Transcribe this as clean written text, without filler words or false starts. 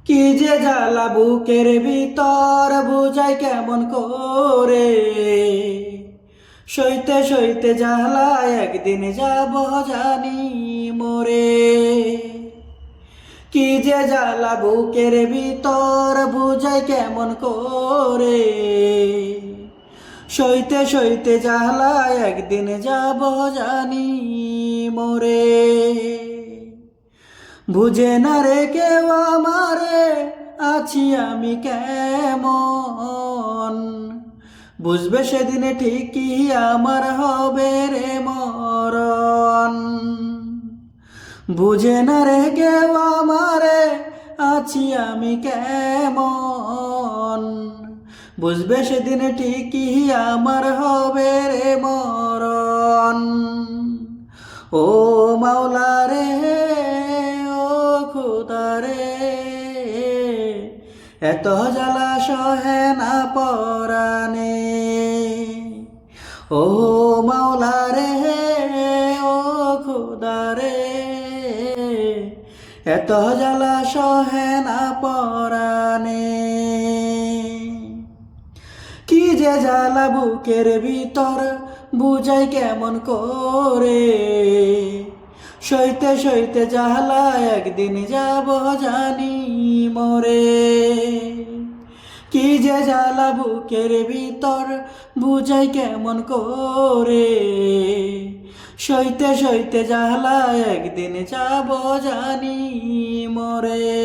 কি যে জ্বালা বুকের ভিতর বুঝাই কেমন করে, সইতে সইতে জ্বালা একদিন যাব জানি মরে। কি যে জ্বালা বুকের ভিতর বুঝাই কেমন করে, সইতে সইতে জ্বালা একদিন যাব জানি মরে। বুঝে না রে কেউ আমারে আছি আমি কেমন, বুঝবে সেদিন ঠিকই আমার হবে রে মরণ। বুঝে না রে কেউ আমারে আছি আমি কেমন, বুঝবে সেদিন ঠিকই আমার হবে রে মরণ। ও মাওলা রে, খোদারে, এত জ্বালা সহে না পরাণে। ও মাওলা রে, ও খোদারে, এত জ্বালা সহে না পরাণে। কি যে জ্বালা বুকের ভিতর বুঝাই কেমন করে, সইতে সইতে জ্বালা একদিন যাব জানি মরে। কি যে জ্বালা বুকের ভিতর বুঝাই কেমন করে, সইতে সইতে জ্বালা একদিন যাব জানি মরে।